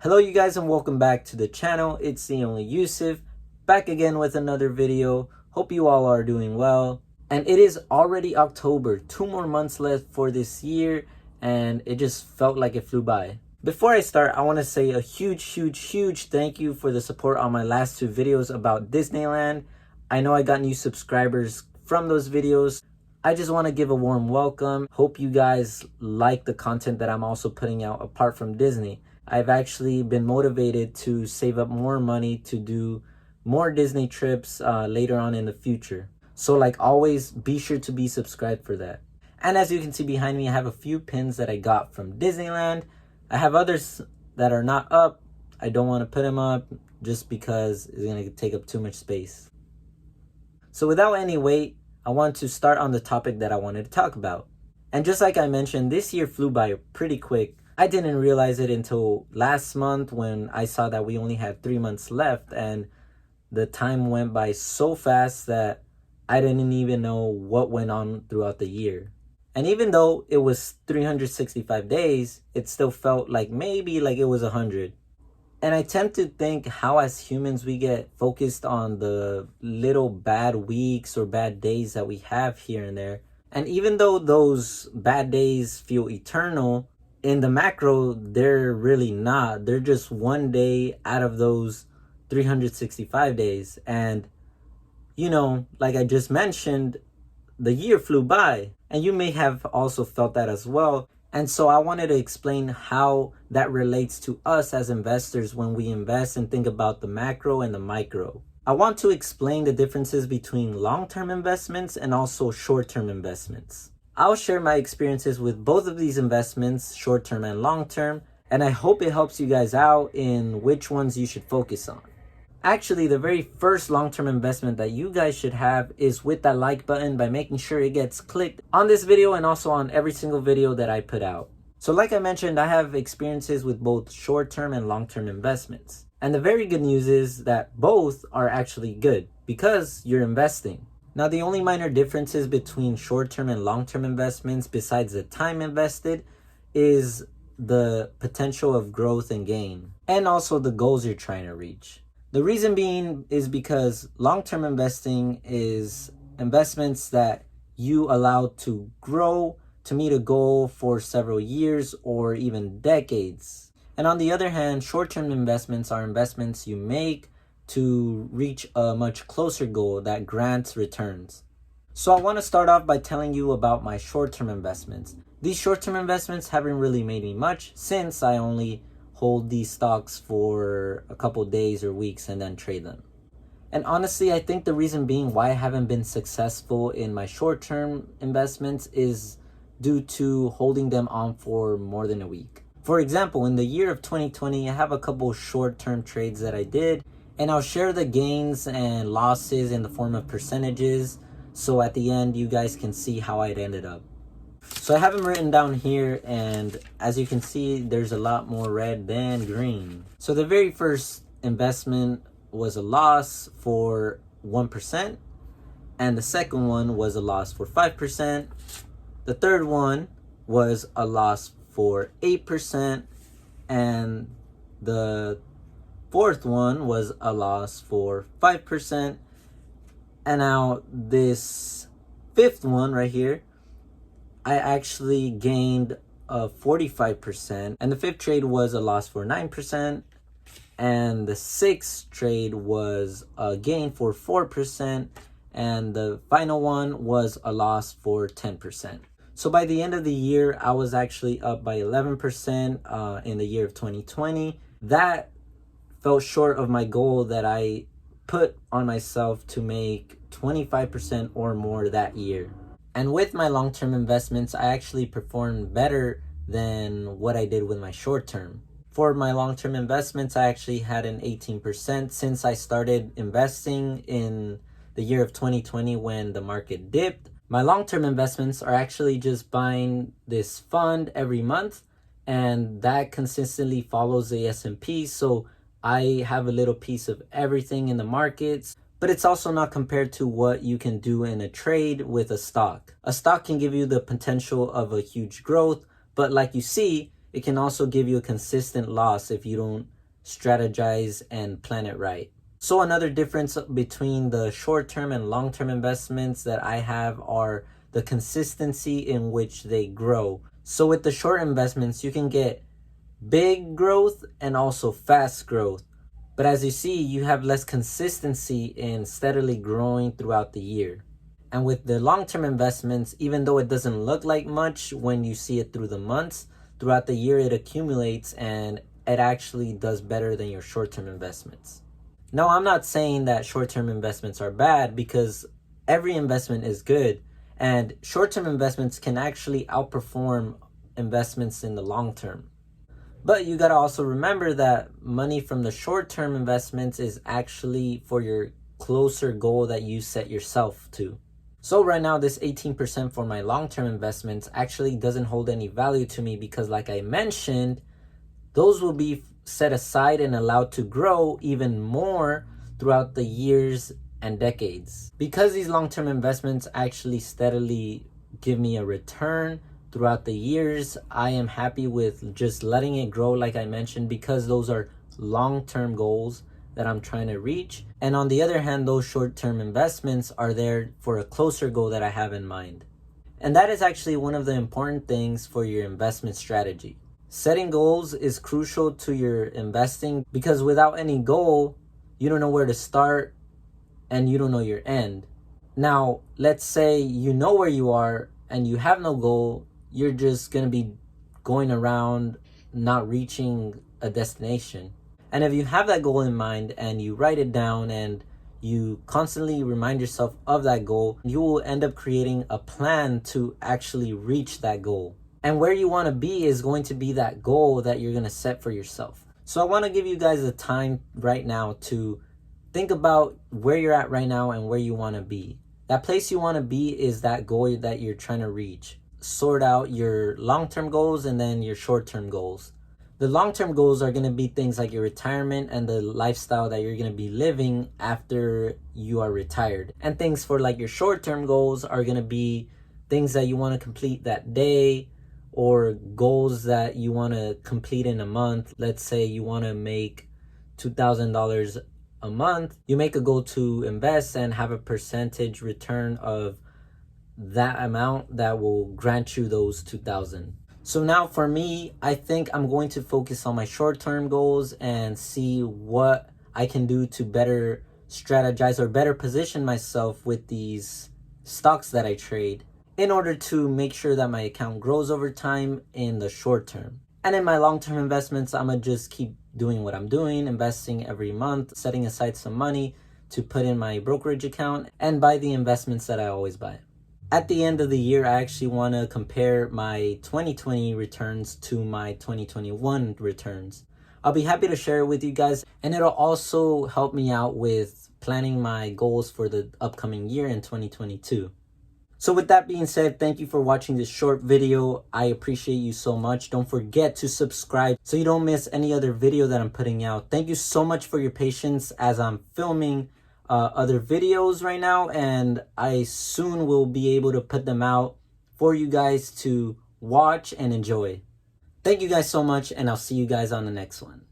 Hello you guys and welcome back to the channel. It's the only Yusuf, back again with another video. Hope you all are doing well. And it is already October, 2 more months left for this year, and it just felt like it flew by. Before I start, I want to say a huge thank you for the support on my last two videos about Disneyland. I know I got new subscribers from those videos. I just want to give a warm welcome. Hope you guys like the content that I'm also putting out apart from Disney. I've actually been motivated to save up more money to do more Disney trips later on in the future. So like always, be sure to be subscribed for that. And as you can see behind me, I have a few pins that I got from Disneyland. I have others that are not up. I don't want to put them up just because it's going to take up too much space. So without any wait, I want to start on the topic that I wanted to talk about. And just like I mentioned, this year flew by pretty quick. I didn't realize it until last month when I saw that we only had 3 months left, and the time went by so fast that I didn't even know what went on throughout the year. And even though it was 365 days, it still felt like maybe like it was 100. And I tend to think how as humans we get focused on the little bad weeks or bad days that we have here and there. And even though those bad days feel eternal, in the macro, they're really not. They're just one day out of those 365 days. And, you know, like I just mentioned, the year flew by. And you may have also felt that as well. And so I wanted to explain how that relates to us as investors when we invest and think about the macro and the micro. I want to explain the differences between long-term investments and also short-term investments. I'll share my experiences with both of these investments, short-term and long-term, and I hope it helps you guys out in which ones you should focus on. Actually, the very first long-term investment that you guys should have is with that like button by making sure it gets clicked on this video and also on every single video that I put out. So like I mentioned, I have experiences with both short-term and long-term investments. And the very good news is that both are actually good because you're investing. Now, the only minor differences between short-term and long-term investments, besides the time invested, is the potential of growth and gain, and also the goals you're trying to reach. The reason being is because long-term investing is investments that you allow to grow to meet a goal for several years or even decades. And on the other hand, short-term investments are investments you make to reach a much closer goal that grants returns. So I want to start off by telling you about my short-term investments. These short-term investments haven't really made me much since I only hold these stocks for a couple days or weeks and then trade them. And honestly, I think the reason being why I haven't been successful in my short-term investments is due to holding them on for more than a week. For example, in the year of 2020, I have a couple short-term trades that I did, and I'll share the gains and losses in the form of percentages, so at the end you guys can see how it ended up. So I have them written down here, and as you can see, there's a lot more red than green. So the very first investment was a loss for 1%, and the second one was a loss for 5%. The third one was a loss for 8%, and the fourth one was a loss for 5%. And now this fifth one right here, I actually gained 45%. And the fifth trade was a loss for 9%. And the sixth trade was a gain for 4%. And the final one was a loss for 10%. So by the end of the year, I was actually up by 11% in the year of 2020. That fell short of my goal that I put on myself to make 25% or more that year. And with my long-term investments, I actually performed better than what I did with my short-term. For my long-term investments, I actually had an 18% since I started investing in the year of 2020 when the market dipped. My long-term investments are actually just buying this fund every month, and that consistently follows the S&P. So I have a little piece of everything in the markets, but it's also not compared to what you can do in a trade with a stock. A stock can give you the potential of a huge growth, but like you see, it can also give you a consistent loss if you don't strategize and plan it right. So another difference between the short-term and long-term investments that I have are the consistency in which they grow. So with the short investments, you can get big growth and also fast growth. But as you see, you have less consistency in steadily growing throughout the year. And with the long-term investments, even though it doesn't look like much when you see it through the months, throughout the year it accumulates and it actually does better than your short-term investments. Now, I'm not saying that short-term investments are bad, because every investment is good, and short-term investments can actually outperform investments in the long term. But you got to also remember that money from the short-term investments is actually for your closer goal that you set yourself to. So right now, this 18% for my long-term investments actually doesn't hold any value to me, because like I mentioned, those will be set aside and allowed to grow even more throughout the years and decades. Because these long-term investments actually steadily give me a return throughout the years, I am happy with just letting it grow, like I mentioned, because those are long-term goals that I'm trying to reach. And on the other hand, those short-term investments are there for a closer goal that I have in mind. And that is actually one of the important things for your investment strategy. Setting goals is crucial to your investing, because without any goal, you don't know where to start and you don't know your end. Now, let's say you know where you are and you have no goal, you're just going to be going around not reaching a destination. And if you have that goal in mind and you write it down and you constantly remind yourself of that goal, you will end up creating a plan to actually reach that goal. And where you want to be is going to be that goal that you're going to set for yourself. So I want to give you guys the time right now to think about where you're at right now and where you want to be. That place you want to be is that goal that you're trying to reach. Sort out your long-term goals and then your short-term goals. The long-term goals are going to be things like your retirement and the lifestyle that you're going to be living after you are retired. And things for like your short-term goals are going to be things that you want to complete that day, or goals that you want to complete in a month. Let's say you want to make $2,000 a month. You make a goal to invest and have a percentage return of that amount that will grant you those $2,000. So now for me, I think I'm going to focus on my short-term goals and see what I can do to better strategize or better position myself with these stocks that I trade, in order to make sure that my account grows over time in the short term. And in my long-term investments, I'm gonna just keep doing what I'm doing, investing every month, setting aside some money to put in my brokerage account and buy the investments that I always buy. At the end of the year, I actually want to compare my 2020 returns to my 2021 returns. I'll be happy to share it with you guys, and it'll also help me out with planning my goals for the upcoming year in 2022. So with that being said, thank you for watching this short video. I appreciate you so much. Don't forget to subscribe so you don't miss any other video that I'm putting out. Thank you so much for your patience as I'm filming other videos right now, and I soon will be able to put them out for you guys to watch and enjoy. Thank you guys so much, and I'll see you guys on the next one.